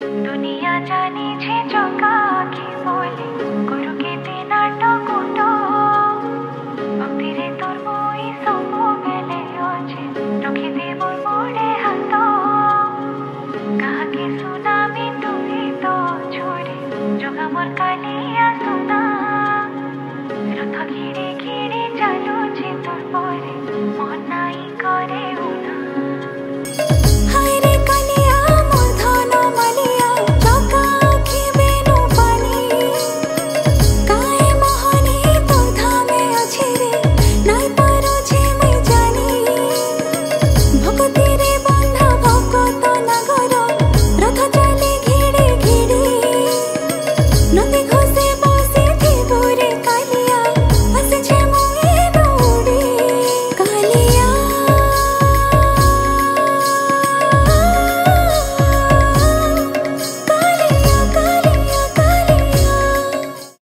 दुनिया जानी छे चौका आखी बोले गुरु के तेना टकुटो भक्तिरे तोर moi सबु बेले ओछे रखी देव मोरे हाथ कहा के सुनामी तुई तो छोड़े जोगा मोर काली